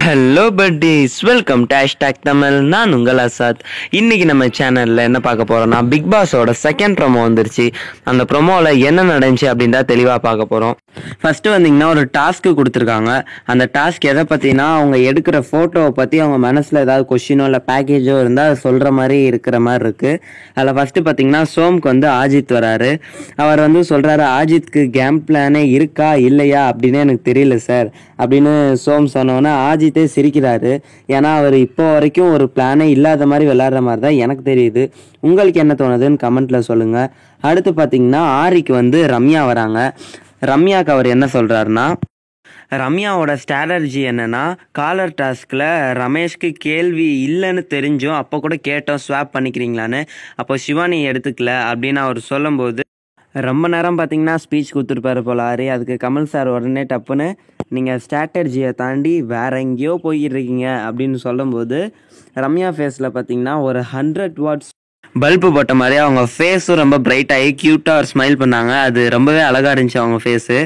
Hello buddies, welcome to hashtag Tamil. நான் உங்கள் அசாத். இன்னைக்கு நம்ம சேனலில் என்ன பார்க்க போகிறோம்னா, பிக் பாஸோட செகண்ட் ப்ரோமோ வந்துருச்சு. அந்த ப்ரோமோவில் என்ன நடந்துச்சு அப்படின்றா தெளிவாக பார்க்க போகிறோம். ஃபஸ்ட்டு வந்தீங்கன்னா ஒரு டாஸ்க்கு கொடுத்துருக்காங்க. அந்த டாஸ்க் எதை பற்றினா, அவங்க எடுக்கிற ஃபோட்டோவை பற்றி அவங்க மனசில் ஏதாவது கொஷினோ இல்லை பேக்கேஜோ இருந்தால் அதை சொல்கிற மாதிரி இருக்கிற மாதிரி இருக்குது. அதில் ஃபஸ்ட்டு பார்த்தீங்கன்னா சோம்க்கு வந்து ஆஜித் வராரு. அவர் வந்து சொல்கிறாரு, ஆஜித்க்கு கேம் பிளானே இருக்கா இல்லையா அப்படின்னு எனக்கு தெரியல சார் அப்படின்னு சோம் சொன்னோன்னே ஆஜித்தே சிரிக்கிறாரு. ஏன்னா அவர் இப்போ வரைக்கும் ஒரு பிளானே இல்லாத மாதிரி விளையாடுற மாதிரி தான் எனக்கு தெரியுது. உங்களுக்கு என்ன தோணுதுன்னு கமெண்ட்டில் சொல்லுங்கள். அடுத்து பார்த்தீங்கன்னா ஆரிக்கு வந்து ரம்யா வராங்க. ரம்யாவுக்கு அவர் என்ன சொல்கிறாருன்னா, ரம்யாவோட ஸ்ட்ராட்டஜி என்னன்னா, காலர் டாஸ்கில் ரமேஷ்க்கு கேள்வி இல்லைன்னு தெரிஞ்சும் அப்போ கூட கேட்டோம் ஸ்வாப் பண்ணிக்கிறீங்களான்னு, அப்போ சிவானி எடுத்துக்கல அப்படின்னு அவர் சொல்லும்போது ரொம்ப நேரம் பார்த்தீங்கன்னா ஸ்பீச் கொடுத்துருப்பாரு போல ஆரி. அதுக்கு கமல் சார் உடனே டப்புன்னு நீங்கள் ஸ்ட்ராட்டஜியை தாண்டி வேற எங்கேயோ போயிருக்கீங்க அப்படின்னு சொல்லும்போது ரம்யா ஃபேஸில் பார்த்தீங்கன்னா ஒரு 100 வாட்ஸ் பல்பு போட்ட மாதிரி அவங்க ஃபேஸும் ரொம்ப பிரைட்டாகி க்யூட்டாக ஒரு ஸ்மைல் பண்ணாங்க. அது ரொம்பவே அழகாக இருந்துச்சு அவங்க ஃபேஸு.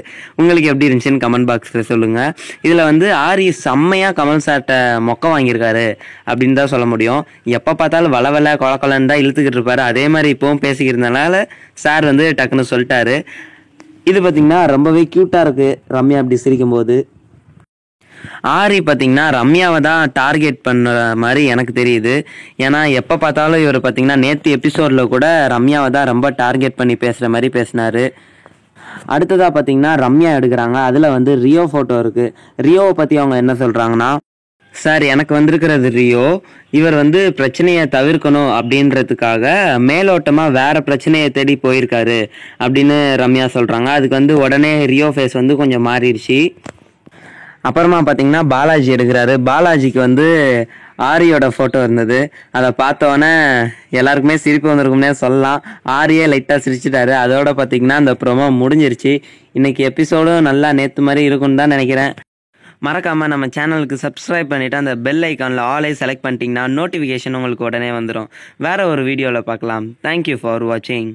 உங்களுக்கு எப்படி இருந்துச்சுன்னு கமெண்ட் பாக்ஸில் சொல்லுங்கள். இதில் வந்து ஆரி செம்மையாக கமல் சார்கிட்ட மொக்க வாங்கியிருக்காரு அப்படின்னு தான் சொல்ல முடியும். எப்போ பார்த்தாலும் வள கொலன்னு தான் இழுத்துக்கிட்டு இருப்பாரு. அதே மாதிரி இப்போவும் பேசிக்கிறதுனால சார் வந்து டக்குன்னு சொல்லிட்டாரு. இது பார்த்திங்கன்னா ரொம்பவே க்யூட்டாக இருக்குது ரம்யா அப்படி சிரிக்கும்போது. ஆரி பார்த்தீங்கன்னா ரம்யாவை தான் டார்கெட் பண்ணுற மாதிரி எனக்கு தெரியுது. ஏன்னா எப்போ பார்த்தாலும் இவர் பார்த்தீங்கன்னா நேற்று எபிசோடில் கூட ரம்யாவை தான் ரொம்ப டார்கெட் பண்ணி பேசுகிற மாதிரி பேசினார். அடுத்ததாக பார்த்தீங்கன்னா ரம்யா எடுக்கிறாங்க. அதில் வந்து ரியோ ஃபோட்டோ இருக்குது. ரியோவை பற்றி அவங்க என்ன சொல்கிறாங்கன்னா, சார் எனக்கு வந்திருக்கிறது ரியோ. இவர் வந்து பிரச்சனையை தவிர்க்கணும் அப்படின்றதுக்காக மேலோட்டமாக வேற பிரச்சனையை தேடி போயிருக்காரு அப்படின்னு ரம்யா சொல்கிறாங்க. அதுக்கு வந்து உடனே ரியோ ஃபேஸ் வந்து கொஞ்சம் மாறிடுச்சு. அப்புறமா பார்த்தீங்கன்னா பாலாஜி எடுக்கிறாரு. பாலாஜிக்கு வந்து ஆரியோட ஃபோட்டோ இருந்தது. அதை பார்த்தோன்னே எல்லாருக்குமே சிரிப்பு வந்திருக்கும்னே சொல்லலாம். ஆரியே லைட்டாக சிரிச்சிட்டாரு. அதோட பார்த்தீங்கன்னா அந்த ப்ரோமோ முடிஞ்சிருச்சு. இன்னைக்கு எபிசோடும் நல்லா நேற்று மாதிரி இருக்குன்னு தான் நினைக்கிறேன். மறக்காமல் நம்ம சேனலுக்கு சப்ஸ்கிரைப் பண்ணிவிட்டு அந்த பெல் ஐக்கானில் ஆலை செலக்ட் பண்ணிட்டீங்கன்னா நோட்டிஃபிகேஷன் உங்களுக்கு உடனே வந்துடும். வேறு ஒரு வீடியோவில் பார்க்கலாம். தேங்க்யூ ஃபார் வாட்சிங்.